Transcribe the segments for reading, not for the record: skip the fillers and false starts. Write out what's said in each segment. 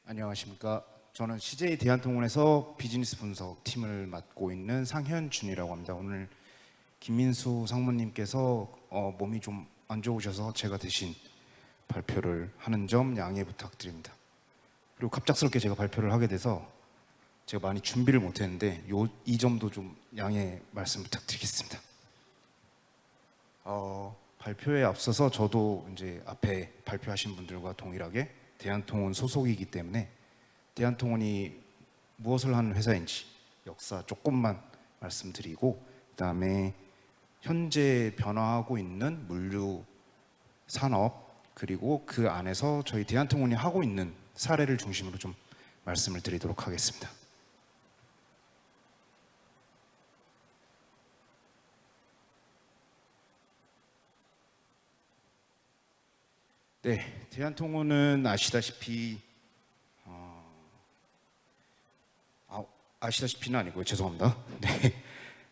안녕하십니까. 저는 CJ 대한통운에서 비즈니스 분석 팀을 맡고 있는 상현준이라고 합니다. 오늘 김민수 상무님께서 몸이 좀 안 좋으셔서 제가 대신 발표를 하는 점 양해 부탁드립니다. 그리고 갑작스럽게 제가 발표를 하게 돼서 제가 많이 준비를 못했는데 이 점도 좀 양해 말씀 부탁드리겠습니다. 발표에 앞서서 저도 이제 앞에 발표하신 분들과 동일하게 대한통운 소속이기 때문에 대한통운이 무엇을 하는 회사인지 역사 조금만 말씀드리고, 그다음에 현재 변화하고 있는 물류 산업, 그리고 그 안에서 저희 대한통운이 하고 있는 사례를 중심으로 좀 말씀을 드리도록 하겠습니다. 네, 대한통운은 아시다시피 아시다시피는 아니고요. 죄송합니다. 네.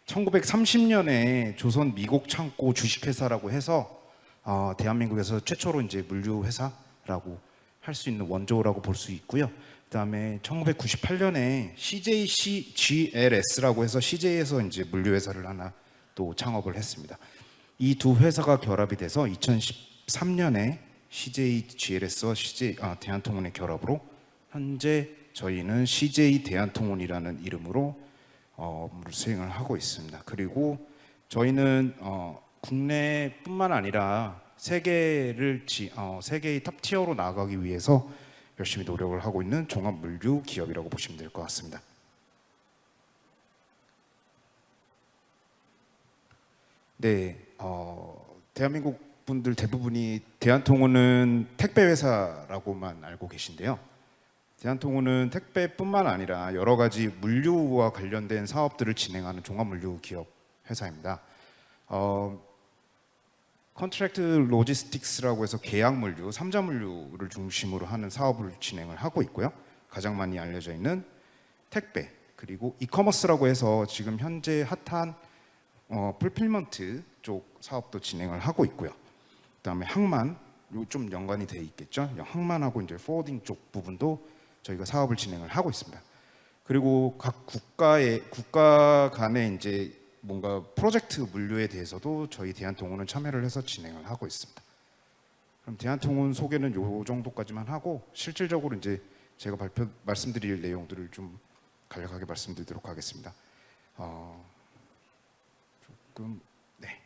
1930년에 조선 미곡 창고 주식회사라고 해서 대한민국에서 최초로 이제 물류 회사라고 할 수 있는 원조라고 볼 수 있고요. 그다음에 1998년에 CJCGLS라고 해서 CJ에서 이제 물류 회사를 하나 또 창업을 했습니다. 이 두 회사가 결합이 돼서 2013년에 CJGLS와 대한통운의 결합으로 현재 저희는 CJ 대한통운이라는 이름으로 업무를 수행을 하고 있습니다. 그리고 저희는 국내뿐만 아니라 세계의 탑 티어로 나아가기 위해서 열심히 노력을 하고 있는 종합 물류 기업이라고 보시면 될 것 같습니다. 네, 대한민국 분들 대부분이 대한통운은 택배 회사라고만 알고 계신데요. 대한통운은 택배뿐만 아니라 여러 가지 물류와 관련된 사업들을 진행하는 종합물류 기업 회사입니다. 컨트랙트 로지스틱스라고 해서 계약 물류, 삼자 물류를 중심으로 하는 사업을 진행을 하고 있고요. 가장 많이 알려져 있는 택배, 그리고 이커머스라고 해서 지금 현재 핫한 풀필먼트 쪽 사업도 진행을 하고 있고요. 그다음에 항만, 요 좀 연관이 돼 있겠죠. 항만하고 이제 포워딩 쪽 부분도 저희가 사업을 진행을 하고 있습니다. 그리고 각 국가 간의 이제 뭔가 프로젝트 물류에 대해서도 저희 대한통운은 참여를 해서 진행을 하고 있습니다. 그럼 대한통운 소개는 요 정도까지만 하고 실질적으로 이제 제가 말씀드릴 내용들을 좀 간략하게 말씀드리도록 하겠습니다. 네.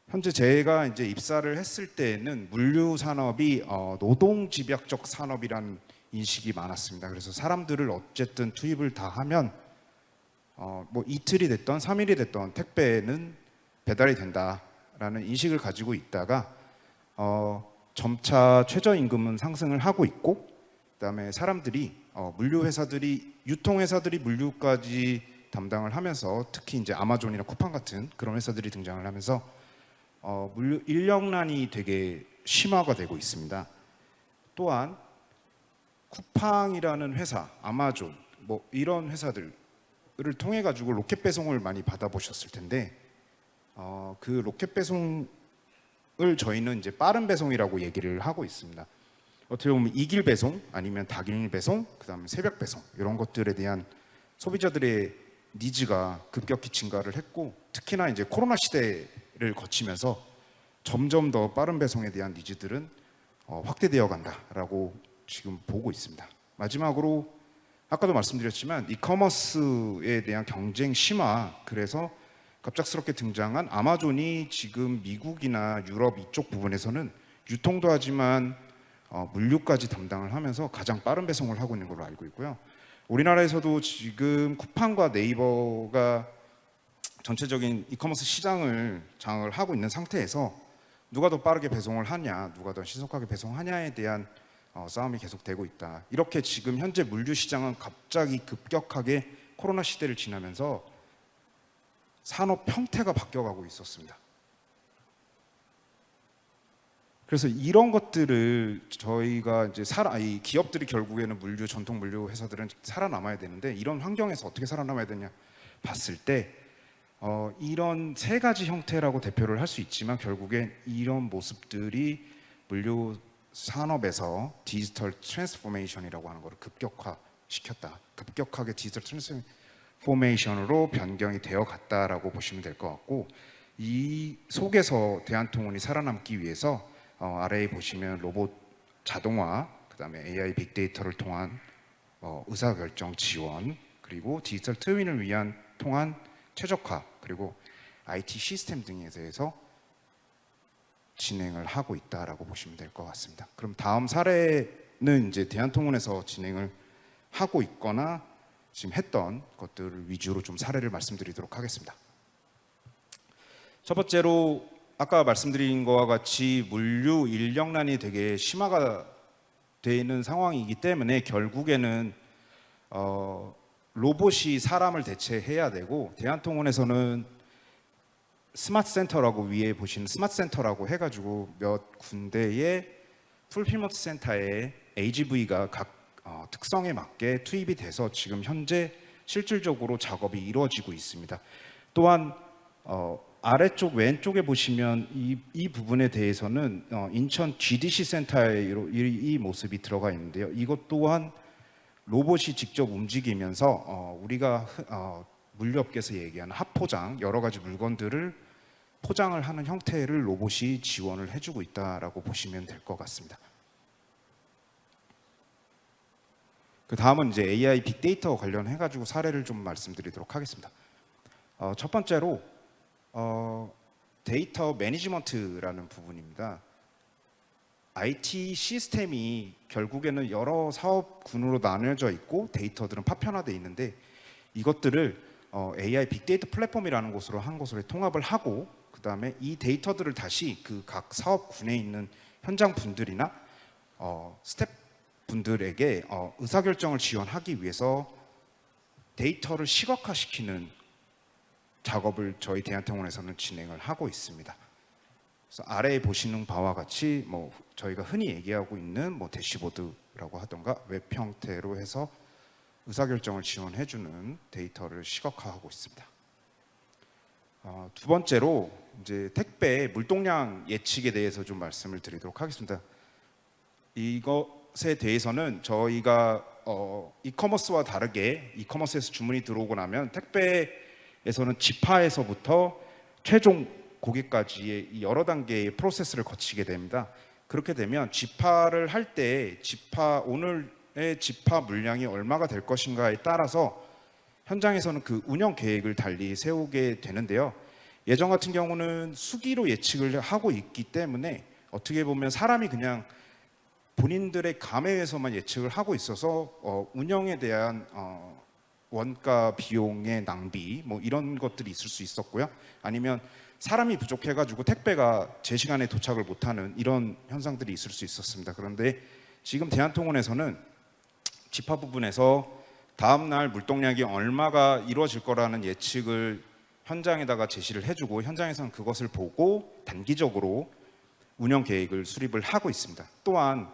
현재 제가 이제 입사를 했을 때는 물류 산업이 노동 집약적 산업이라는 인식이 많았습니다. 그래서 사람들을 어쨌든 투입을 다 하면 뭐 이틀이 됐던 3일이 됐던 택배는 배달이 된다라는 인식을 가지고 있다가 점차 최저임금은 상승을 하고 있고, 그다음에 사람들이 물류 회사들이 유통 회사들이 물류까지 담당을 하면서 특히 이제 아마존이나 쿠팡 같은 그런 회사들이 등장을 하면서 물류 인력난이 되게 심화가 되고 있습니다. 또한 쿠팡이라는 회사, 아마존 뭐 이런 회사들을 통해 가지고 로켓 배송을 많이 받아보셨을 텐데 그 로켓 배송을 저희는 이제 빠른 배송이라고 얘기를 하고 있습니다. 어떻게 보면 이길 배송 아니면 당일 배송, 그다음에 새벽 배송 이런 것들에 대한 소비자들의 니즈가 급격히 증가를 했고, 특히나 이제 코로나 시대를 거치면서 점점 더 빠른 배송에 대한 니즈들은 확대되어 간다라고 지금 보고 있습니다. 마지막으로 아까도 말씀드렸지만 이커머스에 대한 경쟁 심화, 그래서 갑작스럽게 등장한 아마존이 지금 미국이나 유럽 이쪽 부분에서는 유통도 하지만 물류까지 담당을 하면서 가장 빠른 배송을 하고 있는 걸로 알고 있고요. 우리나라에서도 지금 쿠팡과 네이버가 전체적인 이커머스 시장을 장을 하고 있는 상태에서 누가 더 빠르게 배송을 하냐, 누가 더 신속하게 배송하냐에 대한 싸움이 계속되고 있다. 이렇게 지금 현재 물류 시장은 갑자기 급격하게 코로나 시대를 지나면서 산업 형태가 바뀌어가고 있었습니다. 그래서 이런 것들을 저희가 이제 이 기업들이 결국에는 전통 물류 회사들은 살아남아야 되는데 이런 환경에서 어떻게 살아남아야 되냐 봤을 때 이런 세 가지 형태라고 대표를 할 수 있지만 결국엔 이런 모습들이 물류 산업에서 디지털 트랜스포메이션이라고 하는 것을 급격화시켰다. 급격하게 디지털 트랜스포메이션으로 변경이 되어 갔다라고 보시면 될 것 같고, 이 속에서 대한통운이 살아남기 위해서 아래에 보시면 로봇 자동화, 그다음에 AI 빅데이터를 통한 의사결정 지원, 그리고 디지털 트윈을 위한 통한 최적화, 그리고 IT 시스템 등에 대해서 진행을 하고 있다라고 보시면 될 것 같습니다. 그럼 다음 사례는 이제 대한통운에서 진행을 하고 있거나 지금 했던 것들을 위주로 좀 사례를 말씀드리도록 하겠습니다. 첫 번째로 아까 말씀드린 것과 같이 물류 인력난이 되게 심화가 되는 상황이기 때문에 결국에는 로봇이 사람을 대체해야 되고, 대한통운에서는 스마트 센터라고 위에 보시는 스마트 센터라고 해가지고 몇 군데의 풀필먼트 센터에 AGV가 각 특성에 맞게 투입이 돼서 지금 현재 실질적으로 작업이 이루어지고 있습니다. 또한 아래쪽 왼쪽에 보시면 이 부분에 대해서는 인천 GDC 센터에 이 모습이 들어가 있는데요. 이것 또한 로봇이 직접 움직이면서 우리가 물류업계에서 얘기하는 합포장, 여러 가지 물건들을 포장을 하는 형태를 로봇이 지원을 해주고 있다라고 보시면 될 것 같습니다. 그 다음은 이제 AI 빅데이터 관련해 가지고 사례를 좀 말씀드리도록 하겠습니다. 첫 번째로 데이터 매니지먼트라는 부분입니다. IT 시스템이 결국에는 여러 사업군으로 나뉘어져 있고 데이터들은 파편화되어 있는데, 이것들을 AI 빅데이터 플랫폼이라는 곳으로 한 곳으로 통합을 하고, 그 다음에 이 데이터들을 다시 그 각 사업군에 있는 현장 분들이나 스텝 분들에게 의사결정을 지원하기 위해서 데이터를 시각화시키는 작업을 저희 대한통운에서는 진행을 하고 있습니다. 그래서 아래에 보시는 바와 같이 저희가 흔히 얘기하고 있는 대시보드라고 하던가 웹 형태로 해서 의사결정을 지원해주는 데이터를 시각화하고 있습니다. 두 번째로 이제 택배 물동량 예측에 대해서 좀 말씀을 드리도록 하겠습니다. 이것에 대해서는 저희가 이커머스와 다르게 이커머스에서 주문이 들어오고 나면 택배에서는 지파에서부터 최종 고객까지의 여러 단계의 프로세스를 거치게 됩니다. 그렇게 되면 지파를 할 때 오늘의 지파 물량이 얼마가 될 것인가에 따라서 현장에서는 그 운영 계획을 달리 세우게 되는데요. 예전 같은 경우는 수기로 예측을 하고 있기 때문에 어떻게 보면 사람이 그냥 본인들의 감에 의해서만 예측을 하고 있어서 운영에 대한 원가 비용의 낭비 이런 것들이 있을 수 있었고요. 아니면 사람이 부족해가지고 택배가 제 시간에 도착을 못하는 이런 현상들이 있을 수 있었습니다. 그런데 지금 대한통운에서는 지파 부분에서 다음 날 물동량이 얼마가 이루어질 거라는 예측을 현장에다가 제시를 해주고, 현장에서는 그것을 보고 단기적으로 운영 계획을 수립을 하고 있습니다. 또한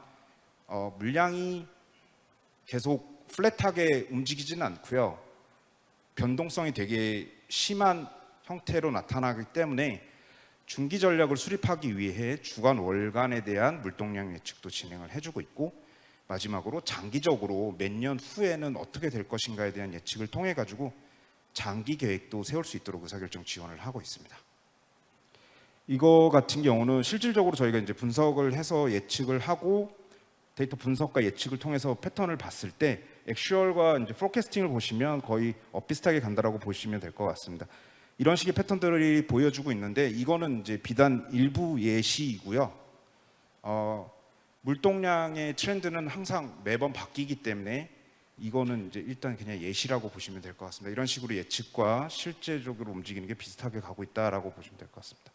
물량이 계속 플랫하게 움직이지는 않고요. 변동성이 되게 심한 형태로 나타나기 때문에 중기 전략을 수립하기 위해 주간 월간에 대한 물동량 예측도 진행을 해주고 있고, 마지막으로 장기적으로 몇 년 후에는 어떻게 될 것인가에 대한 예측을 통해 가지고 장기 계획도 세울 수 있도록 의사결정 지원을 하고 있습니다. 이거 같은 경우는 실질적으로 저희가 이제 분석을 해서 예측을 하고 데이터 분석과 예측을 통해서 패턴을 봤을 때 액슈얼과 이제 포캐스팅을 보시면 거의 비슷하게 간다라고 보시면 될 것 같습니다. 이런 식의 패턴들이 보여주고 있는데, 이거는 이제 비단 일부 예시이고요. 물동량의 트렌드는 항상 매번 바뀌기 때문에 이거는 이제 일단 그냥 예시라고 보시면 될 것 같습니다. 이런 식으로 예측과 실제적으로 움직이는 게 비슷하게 가고 있다라고 보시면 될 것 같습니다.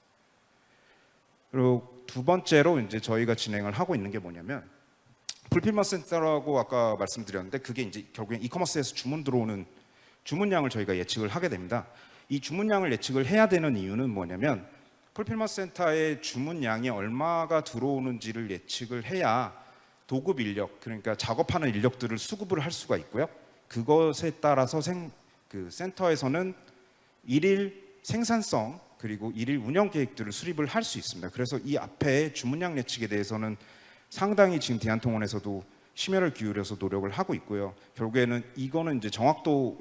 그리고 두 번째로 이제 저희가 진행을 하고 있는 게 뭐냐면 풀필먼트 센터라고 아까 말씀드렸는데, 그게 이제 결국엔 이커머스에서 주문 들어오는 주문량을 저희가 예측을 하게 됩니다. 이 주문량을 예측을 해야 되는 이유는 뭐냐면 풀필먼트 센터의 주문량이 얼마가 들어오는지를 예측을 해야 도급 인력, 그러니까 작업하는 인력들을 수급을 할 수가 있고요. 그것에 따라서 그 센터에서는 일일 생산성 그리고 일일 운영 계획들을 수립을 할 수 있습니다. 그래서 이 앞에 주문량 예측에 대해서는 상당히 지금 대한통운에서도 심혈을 기울여서 노력을 하고 있고요. 결국에는 이거는 이제 정확도가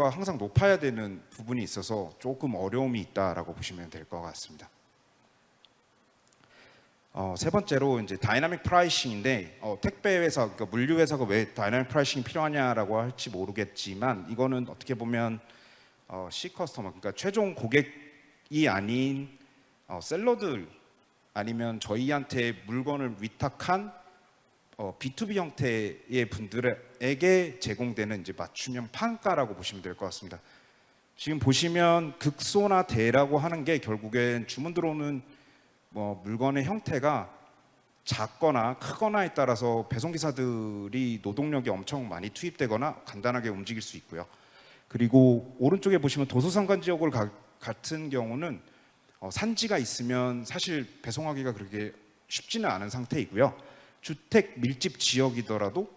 항상 높아야 되는 부분이 있어서 조금 어려움이 있다라고 보시면 될 것 같습니다. 세 번째로 이제 다이나믹 프라이싱인데 택배 회사, 그러니까 물류 회사가 왜 다이나믹 프라이싱이 필요하냐라고 할지 모르겠지만 이거는 어떻게 보면 C 커스터머, 그러니까 최종 고객이 아닌 셀러들 아니면 저희한테 물건을 위탁한 B2B 형태의 분들에게 제공되는 이제 맞춤형 판가라고 보시면 될 것 같습니다. 지금 보시면 극소나 대라고 하는 게 결국엔 주문 들어오는 물건의 형태가 작거나 크거나에 따라서 배송기사들이 노동력이 엄청 많이 투입되거나 간단하게 움직일 수 있고요. 그리고 오른쪽에 보시면 도서상관 지역을 같은 경우는 산지가 있으면 사실 배송하기가 그렇게 쉽지는 않은 상태이고요. 주택 밀집 지역이더라도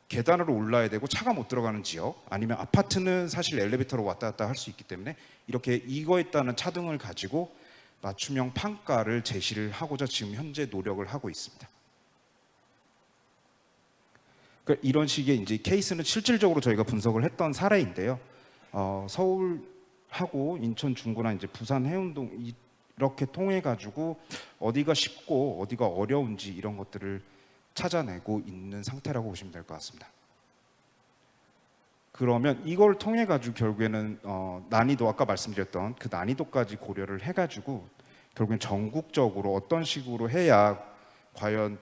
계단으로 올라야 되고 차가 못 들어가는 지역, 아니면 아파트는 사실 엘리베이터로 왔다 갔다 할 수 있기 때문에 이렇게 이거에 따른 차등을 가지고 맞춤형 판가를 제시를 하고자 지금 현재 노력을 하고 있습니다. 그러니까 이런 식의 이제 케이스는 실질적으로 저희가 분석을 했던 사례인데요. 서울하고 인천 중구나 이제 부산 해운동 이렇게 통해 가지고 어디가 쉽고 어디가 어려운지 이런 것들을 찾아내고 있는 상태라고 보시면 될 것 같습니다. 그러면 이걸 통해 가지고 결국에는 난이도, 아까 말씀드렸던 그 난이도까지 고려를 해가지고 결국엔 전국적으로 어떤 식으로 해야 과연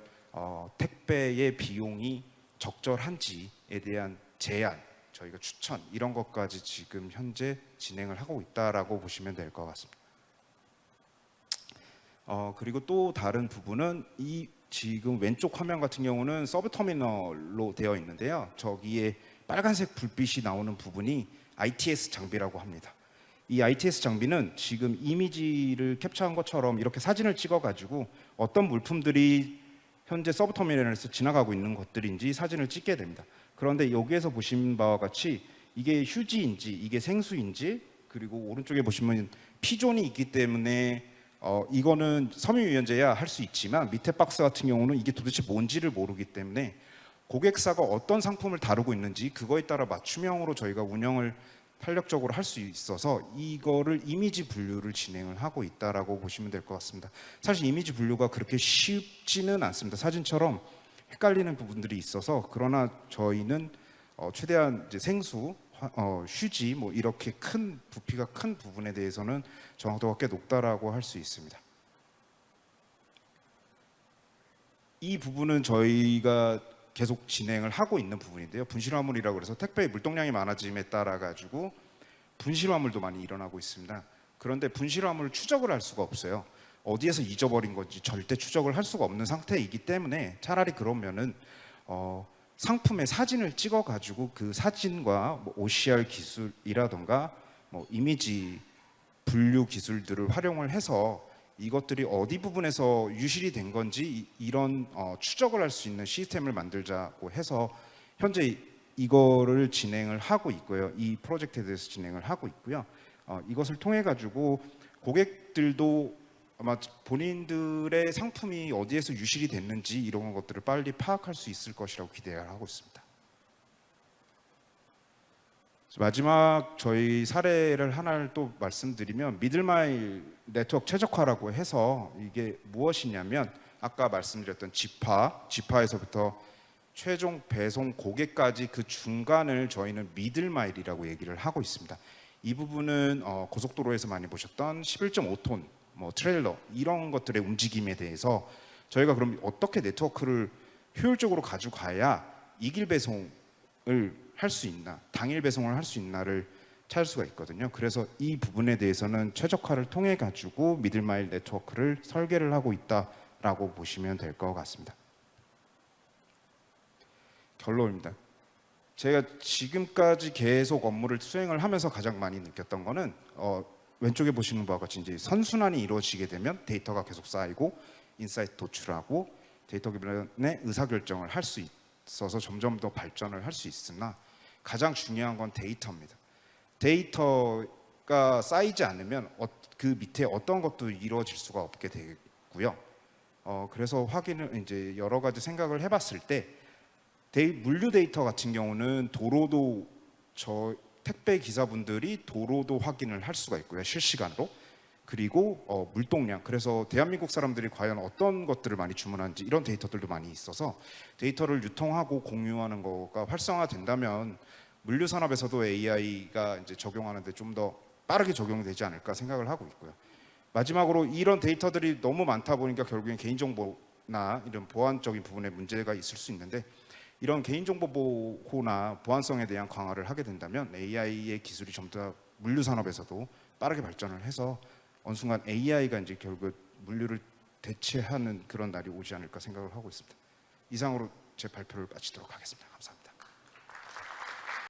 택배의 비용이 적절한지에 대한 제안, 저희가 추천 이런 것까지 지금 현재 진행을 하고 있다라고 보시면 될 것 같습니다. 그리고 또 다른 부분은 이 지금 왼쪽 화면 같은 경우는 서브터미널로 되어 있는데요. 저기에 빨간색 불빛이 나오는 부분이 ITS 장비라고 합니다. 이 ITS 장비는 지금 이미지를 캡처한 것처럼 이렇게 사진을 찍어가지고 어떤 물품들이 현재 서브터미널에서 지나가고 있는 것들인지 사진을 찍게 됩니다. 그런데 여기에서 보신 바와 같이 이게 휴지인지 이게 생수인지, 그리고 오른쪽에 보시면 피존이 있기 때문에 이거는 섬유유연제야 할 수 있지만 밑에 박스 같은 경우는 이게 도대체 뭔지를 모르기 때문에 고객사가 어떤 상품을 다루고 있는지 그거에 따라 맞춤형으로 저희가 운영을 탄력적으로 할 수 있어서 이거를 이미지 분류를 진행을 하고 있다라고 보시면 될 것 같습니다. 사실 이미지 분류가 그렇게 쉽지는 않습니다. 사진처럼 헷갈리는 부분들이 있어서, 그러나 저희는 최대한 이제 생수, 휴지 뭐 이렇게 큰 부피가 큰 부분에 대해서는 정확도가 꽤 높다라고 할 수 있습니다. 이 부분은 저희가 계속 진행을 하고 있는 부분인데요. 분실화물이라고 해서 택배의 물동량이 많아짐에 따라 가지고 분실화물도 많이 일어나고 있습니다. 그런데 분실화물을 추적을 할 수가 없어요. 어디에서 잊어버린 건지 절대 추적을 할 수가 없는 상태이기 때문에 차라리 그러면은 상품의 사진을 찍어 가지고 그 사진과 OCR 기술이라던가 이미지 분류 기술들을 활용을 해서 이것들이 어디 부분에서 유실이 된 건지 이런 추적을 할 수 있는 시스템을 만들자고 해서 현재 이거를 진행을 하고 있고요. 이 프로젝트에 대해서 진행을 하고 있고요. 이것을 통해 가지고 고객들도 아마 본인들의 상품이 어디에서 유실이 됐는지 이런 것들을 빨리 파악할 수 있을 것이라고 기대를 하고 있습니다. 마지막 저희 사례를 하나를 또 말씀드리면 미들마일 네트워크 최적화라고 해서 이게 무엇이냐면 아까 말씀드렸던 지파에서부터 최종 배송 고객까지 그 중간을 저희는 미들마일이라고 얘기를 하고 있습니다. 이 부분은 고속도로에서 많이 보셨던 11.5톤 트레일러 이런 것들의 움직임에 대해서 저희가 그럼 어떻게 네트워크를 효율적으로 가져가야 이길 배송을 할 수 있나, 당일 배송을 할 수 있나를 찾을 수가 있거든요. 그래서 이 부분에 대해서는 최적화를 통해 가지고 미들마일 네트워크를 설계를 하고 있다라고 보시면 될 것 같습니다. 결론입니다. 제가 지금까지 계속 업무를 수행을 하면서 가장 많이 느꼈던 거는 왼쪽에 보시는 바와 같이 이제 선순환이 이루어지게 되면 데이터가 계속 쌓이고 인사이트 도출하고 데이터 기반의 의사결정을 할 수 있어서 점점 더 발전을 할 수 있으나 가장 중요한 건 데이터입니다. 데이터가 쌓이지 않으면 그 밑에 어떤 것도 이루어질 수가 없게 되고요. 그래서 확인을 이제 여러 가지 생각을 해봤을 때 물류 데이터 같은 경우는 도로도 택배 기사분들이 도로도 확인을 할 수가 있고요, 실시간으로. 그리고 물동량, 그래서 대한민국 사람들이 과연 어떤 것들을 많이 주문하는지 이런 데이터들도 많이 있어서 데이터를 유통하고 공유하는 거가 활성화된다면 물류 산업에서도 AI가 이제 적용하는데 좀 더 빠르게 적용되지 않을까 생각을 하고 있고요. 마지막으로 이런 데이터들이 너무 많다 보니까 결국엔 개인정보나 이런 보안적인 부분에 문제가 있을 수 있는데, 이런 개인정보 보호나 보안성에 대한 강화를 하게 된다면 AI의 기술이 좀 더 물류 산업에서도 빠르게 발전을 해서 어느 순간 AI가 이제 결국 물류를 대체하는 그런 날이 오지 않을까 생각을 하고 있습니다. 이상으로 제 발표를 마치도록 하겠습니다. 감사합니다.